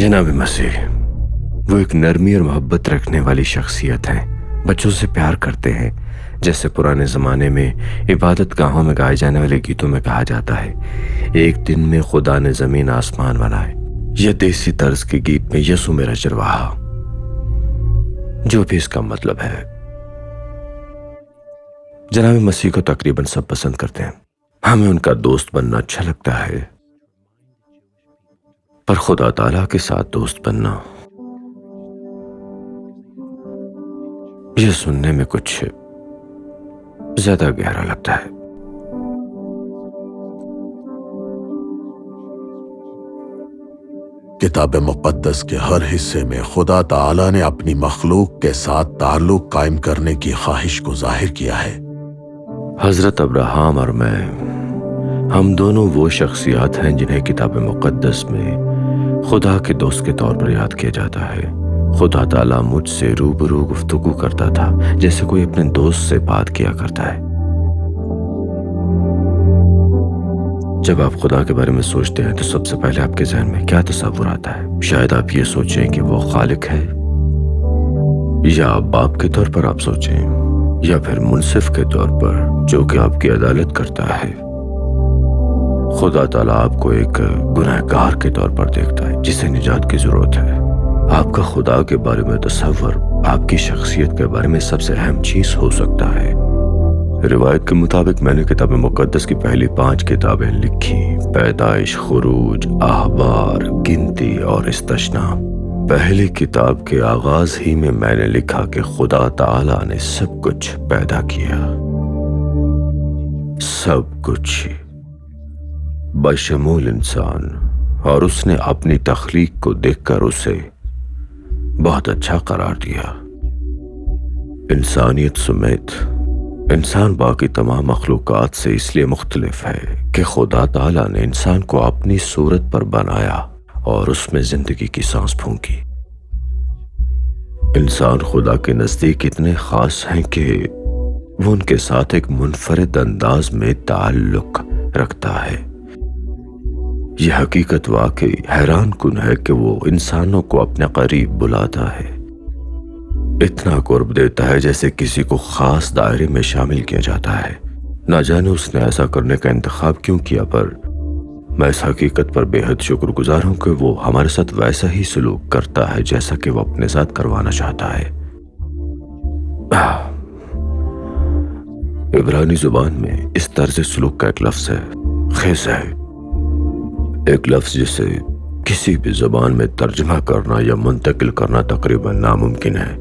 جناب مسیح وہ ایک نرمی اور محبت رکھنے والی شخصیت ہیں. بچوں سے پیار کرتے ہیں، جیسے پرانے زمانے میں عبادت گاہوں میں گائے جانے والے گیتوں میں کہا جاتا ہے، ایک دن میں خدا نے زمین آسمان بنائے. یہ دیسی طرز کے گیت میں یسوع میرا چرواہا، جو بھی اس کا مطلب ہے. جناب مسیح کو تقریباً سب پسند کرتے ہیں. ہمیں ان کا دوست بننا اچھا لگتا ہے، پر خدا تعالیٰ کے ساتھ دوست بننا یہ سننے میں کچھ زیادہ گہرا لگتا ہے. کتاب مقدس کے ہر حصے میں خدا تعالیٰ نے اپنی مخلوق کے ساتھ تعلق قائم کرنے کی خواہش کو ظاہر کیا ہے. حضرت ابراہیم اور میں، ہم دونوں وہ شخصیات ہیں جنہیں کتاب مقدس میں خدا کے دوست کے طور پر یاد کیا جاتا ہے. خدا تعالیٰ مجھ سے روبرو گفتگو کرتا تھا، جیسے کوئی اپنے دوست سے بات کیا کرتا ہے. جب آپ خدا کے بارے میں سوچتے ہیں تو سب سے پہلے آپ کے ذہن میں کیا تصور آتا ہے؟ شاید آپ یہ سوچیں کہ وہ خالق ہے، یا باپ کے طور پر آپ سوچیں، یا پھر منصف کے طور پر جو کہ آپ کی عدالت کرتا ہے. خدا تعالیٰ آپ کو ایک گنہگار کے طور پر دیکھتا ہے جسے نجات کی ضرورت ہے. آپ کا خدا کے بارے میں تصور آپ کی شخصیت کے بارے میں سب سے اہم چیز ہو سکتا ہے. روایت کے مطابق میں نے کتاب مقدس کی پہلی 5 کتابیں لکھی: پیدائش، خروج، احبار، گنتی اور استثنا. پہلی کتاب کے آغاز ہی میں نے لکھا کہ خدا تعالیٰ نے سب کچھ پیدا کیا، سب کچھ بشمول انسان، اور اس نے اپنی تخلیق کو دیکھ کر اسے بہت اچھا قرار دیا. انسانیت سمیت انسان باقی تمام مخلوقات سے اس لیے مختلف ہے کہ خدا تعالیٰ نے انسان کو اپنی صورت پر بنایا اور اس میں زندگی کی سانس پھونکی. انسان خدا کے نزدیک اتنے خاص ہیں کہ وہ ان کے ساتھ ایک منفرد انداز میں تعلق رکھتا ہے. یہ حقیقت واقعی حیران کن ہے کہ وہ انسانوں کو اپنے قریب بلاتا ہے، اتنا قرب دیتا ہے جیسے کسی کو خاص دائرے میں شامل کیا جاتا ہے. نہ جانے اس نے ایسا کرنے کا انتخاب کیوں کیا، پر میں اس حقیقت پر بے حد شکر گزار ہوں کہ وہ ہمارے ساتھ ویسا ہی سلوک کرتا ہے جیسا کہ وہ اپنے ساتھ کروانا چاہتا ہے. عبرانی زبان میں اس طرز سلوک کا ایک لفظ ہے، خز ہے، ایک لفظ جسے کسی بھی زبان میں ترجمہ کرنا یا منتقل کرنا تقریباً ناممکن ہے.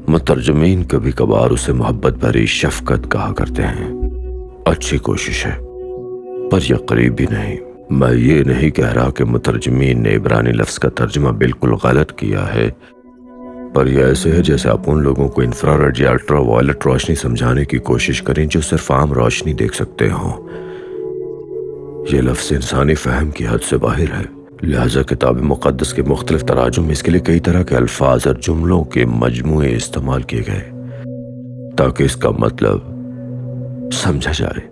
مترجمین کبھی کبھار اسے محبت بھری شفقت کہا کرتے ہیں. اچھی کوشش ہے، پر یہ قریب بھی نہیں. میں یہ نہیں کہہ رہا کہ مترجمین نے عبرانی لفظ کا ترجمہ بالکل غلط کیا ہے، پر یہ ایسے ہے جیسے آپ ان لوگوں کو انفراریڈ یا الٹرا وائلٹ روشنی سمجھانے کی کوشش کریں جو صرف عام روشنی دیکھ سکتے ہوں. یہ لفظ انسانی فہم کی حد سے باہر ہے، لہذا کتاب مقدس کے مختلف تراجم میں اس کے لیے کئی طرح کے الفاظ اور جملوں کے مجموعے استعمال کیے گئے تاکہ اس کا مطلب سمجھا جائے.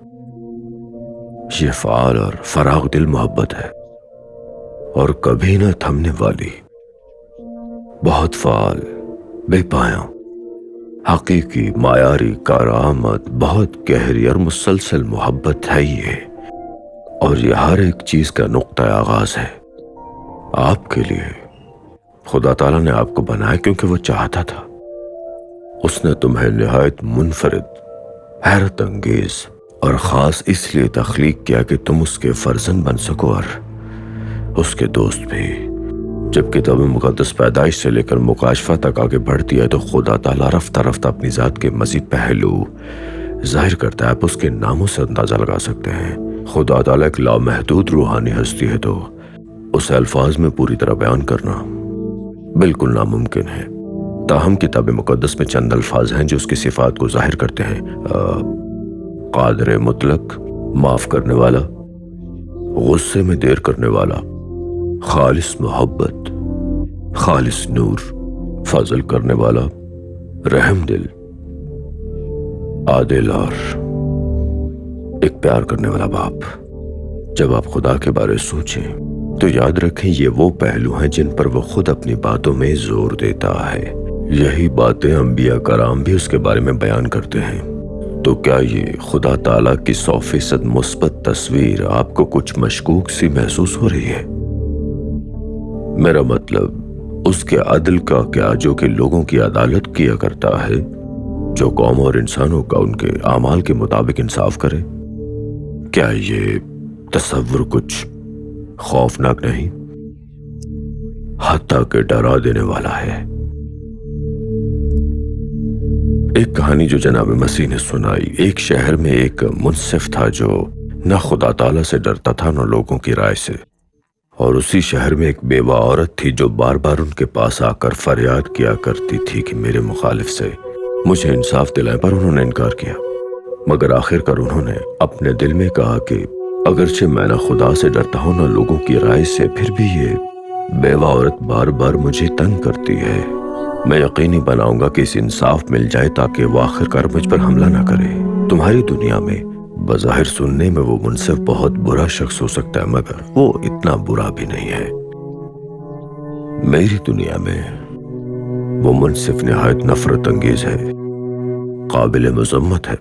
یہ فعال اور فراغ دل محبت ہے، اور کبھی نہ تھمنے والی، بہت فعال، بے پایاں، حقیقی، معیاری، کارآمد، بہت گہری اور مسلسل محبت ہے یہ. اور یہ ہر ایک چیز کا نقطہ آغاز ہے. آپ کے لیے خدا تعالیٰ نے آپ کو بنایا کیونکہ وہ چاہتا تھا. اس نے تمہیں نہایت منفرد، حیرت انگیز اور خاص اس لیے تخلیق کیا کہ تم اس کے فرزند بن سکو اور اس کے دوست بھی. جب کتاب مقدس پیدائش سے لے کر مکاشفہ تک آگے بڑھتی ہے تو خدا تعالیٰ رفتہ رفتہ اپنی ذات کے مزید پہلو ظاہر کرتا ہے. آپ اس کے ناموں سے اندازہ لگا سکتے ہیں. خدا تعالیٰ ایک لامحدود روحانی ہستی ہے، تو اسے الفاظ میں پوری طرح بیان کرنا بالکل ناممکن ہے. تاہم کتاب مقدس میں چند الفاظ ہیں جو اس کی صفات کو ظاہر کرتے ہیں: قادر مطلق، معاف کرنے والا، غصے میں دیر کرنے والا، خالص محبت، خالص نور، فضل کرنے والا، رحم دل، عادل اور ایک پیار کرنے والا باپ. جب آپ خدا کے بارے سوچیں تو یاد رکھیں یہ وہ پہلو ہیں جن پر وہ خود اپنی باتوں میں زور دیتا ہے۔ یہی باتیں انبیاء کرام بھی اس کے بارے میں بیان کرتے ہیں۔ تو کیا یہ خدا تعالیٰ کی 100% مثبت تصویر آپ کو کچھ مشکوک سی محسوس ہو رہی ہے؟ میرا مطلب اس کے عدل کا کیا، جو کہ لوگوں کی عدالت کیا کرتا ہے، جو قوم اور انسانوں کا ان کے اعمال کے مطابق انصاف کرے، کیا یہ تصور کچھ خوفناک نہیں، حتیٰ کہ ڈرا دینے والا ہے؟ ایک کہانی جو جناب مسیح نے سنائی۔ ایک شہر میں ایک منصف تھا جو نہ خدا تعالیٰ سے ڈرتا تھا نہ لوگوں کی رائے سے، اور اسی شہر میں ایک بیوہ عورت تھی جو بار بار ان کے پاس آ کر فریاد کیا کرتی تھی کہ میرے مخالف سے مجھے انصاف دلائیں، پر انہوں نے انکار کیا۔ مگر آخر کار انہوں نے اپنے دل میں کہا کہ اگرچہ میں نہ خدا سے ڈرتا ہوں نہ لوگوں کی رائے سے، پھر بھی یہ بیوہ عورت بار بار مجھے تنگ کرتی ہے۔ میں یقینی بناؤں گا کہ اسے انصاف مل جائے تاکہ وہ آخر کار مجھ پر حملہ نہ کرے۔ تمہاری دنیا میں بظاہر سننے میں وہ منصف بہت برا شخص ہو سکتا ہے، مگر وہ اتنا برا بھی نہیں ہے۔ میری دنیا میں وہ منصف نہایت نفرت انگیز ہے، قابل مذمت ہے،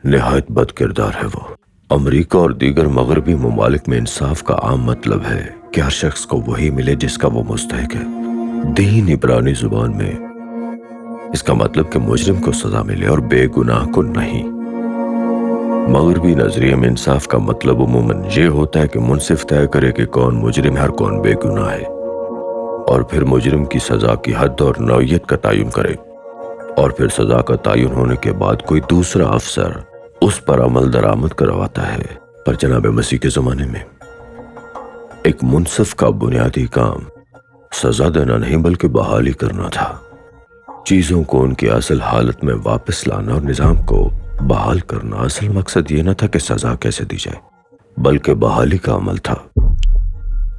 نہایت بد کردار ہے۔ وہ امریکہ اور دیگر مغربی ممالک میں انصاف کا عام مطلب ہے کہ ہر شخص کو وہی ملے جس کا وہ مستحق ہے۔ دین عبرانی زبان میں اس کا مطلب کہ مجرم کو سزا ملے اور بے گناہ کو نہیں۔ مغربی نظریے میں انصاف کا مطلب عموماً یہ ہوتا ہے کہ منصف طے کرے کہ کون مجرم ہے اور کون بے گناہ ہے، اور پھر مجرم کی سزا کی حد اور نوعیت کا تعین کرے، اور پھر سزا کا تعین ہونے کے بعد کوئی دوسرا افسر اس پر عمل درآمد کرواتا ہے۔ پر جناب مسیح کے زمانے میں ایک منصف کا بنیادی کام سزا دینا نہیں بلکہ بحالی کرنا تھا۔ چیزوں کو ان کی اصل حالت میں واپس لانا اور نظام کو بحال کرنا۔ اصل مقصد یہ نہ تھا کہ سزا کیسے دی جائے، بلکہ بحالی کا عمل تھا،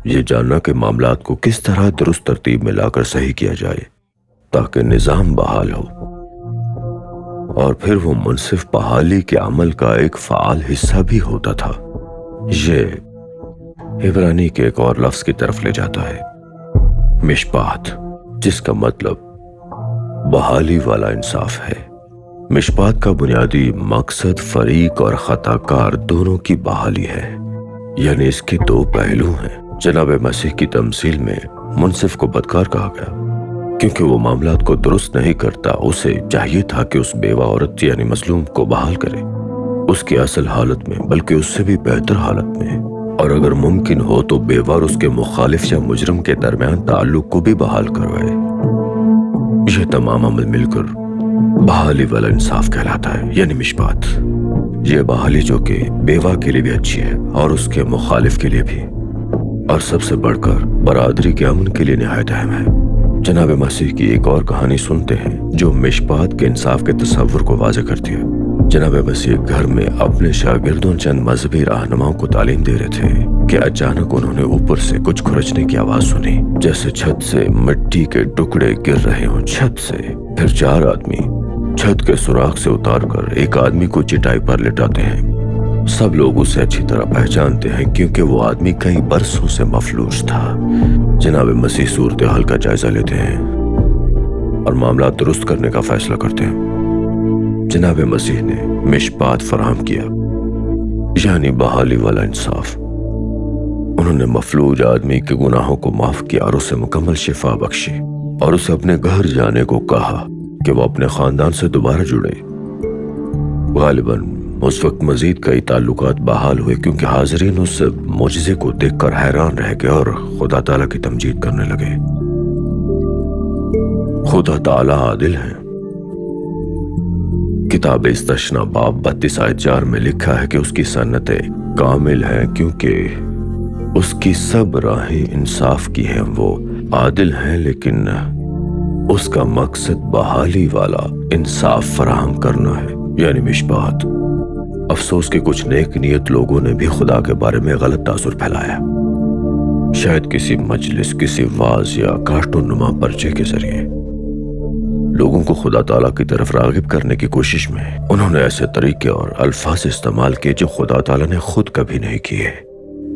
یہ جاننا کہ معاملات کو کس طرح درست ترتیب میں لا کر صحیح کیا جائے تاکہ نظام بحال ہو۔ اور پھر وہ منصف بحالی کے عمل کا ایک فعال حصہ بھی ہوتا تھا۔ یہ عبرانی کے ایک اور لفظ کی طرف لے جاتا ہے، مشپات، جس کا مطلب بحالی والا انصاف ہے۔ مشپات کا بنیادی مقصد فریق اور خطا کار دونوں کی بحالی ہے، یعنی اس کے دو پہلو ہیں۔ جناب مسیح کی تمثیل میں منصف کو بدکار کہا گیا کیونکہ وہ معاملات کو درست نہیں کرتا۔ اسے چاہیے تھا کہ اس بیوہ عورت یعنی مظلوم کو بحال کرے، اس کی اصل حالت میں بلکہ اس سے بھی بہتر حالت میں، اور اگر ممکن ہو تو بیوہ اور اس کے مخالف یا مجرم کے درمیان تعلق کو بھی بحال کروائے۔ یہ تمام عمل مل کر بحالی والا انصاف کہلاتا ہے، یعنی مشپات۔ یہ بحالی جو کہ بیوہ کے لیے بھی اچھی ہے اور اس کے مخالف کے لیے بھی، اور سب سے بڑھ کر برادری کے امن کے لیے نہایت اہم ہے۔ جناب مسیح کی ایک اور کہانی سنتے ہیں جو مشپات کے انصاف کے تصور کو واضح کرتی ہے۔ جناب مسیح گھر میں اپنے شاگردوں چند مذہبی رہنماؤں کو تعلیم دے رہے تھے کہ اچانک انہوں نے اوپر سے کچھ کھرچنے کی آواز سنی، جیسے چھت سے مٹی کے ٹکڑے گر رہے ہوں چھت سے۔ پھر 4 آدمی چھت کے سوراخ سے اتار کر ایک آدمی کو چٹائی پر لٹاتے ہیں۔ سب لوگ اسے اچھی طرح پہچانتے ہیں کیونکہ وہ آدمی کئی برسوں سے مفلوج تھا۔ جناب مسیح صورتحال کا جائزہ لیتے ہیں اور معاملات درست کرنے کا فیصلہ کرتے ہیں۔ جناب مسیح نے مشپات فراہم کیا، یعنی بحالی والا انصاف۔ انہوں نے مفلوج آدمی کے گناہوں کو معاف کیا اور اسے مکمل شفا بخشی، اور اسے اپنے گھر جانے کو کہا کہ وہ اپنے خاندان سے دوبارہ جڑے۔ غالباً اس وقت مزید کئی تعلقات بحال ہوئے کیونکہ حاضرین اس معجزے کو دیکھ کر حیران رہ گئے اور خدا تعالیٰ کی تمجید کرنے لگے۔ خدا تعالیٰ عادل ہیں۔ کتاب استثنا باب 32 آیت 4 میں لکھا ہے کہ اس کی سنتیں کامل ہیں کیونکہ اس کی سب راہیں انصاف کی ہیں۔ وہ عادل ہیں لیکن اس کا مقصد بحالی والا انصاف فراہم کرنا ہے، یعنی مشپات۔ افسوس کہ کچھ نیک نیت لوگوں نے بھی خدا کے بارے میں غلط تاثر پھیلایا، شاید کسی مجلس، کسی واعظ یا کارٹون نما پرچے کے ذریعے لوگوں کو خدا تعالیٰ کی طرف راغب کرنے کی کوشش میں انہوں نے ایسے طریقے اور الفاظ استعمال کیے جو خدا تعالیٰ نے خود کبھی نہیں کیے۔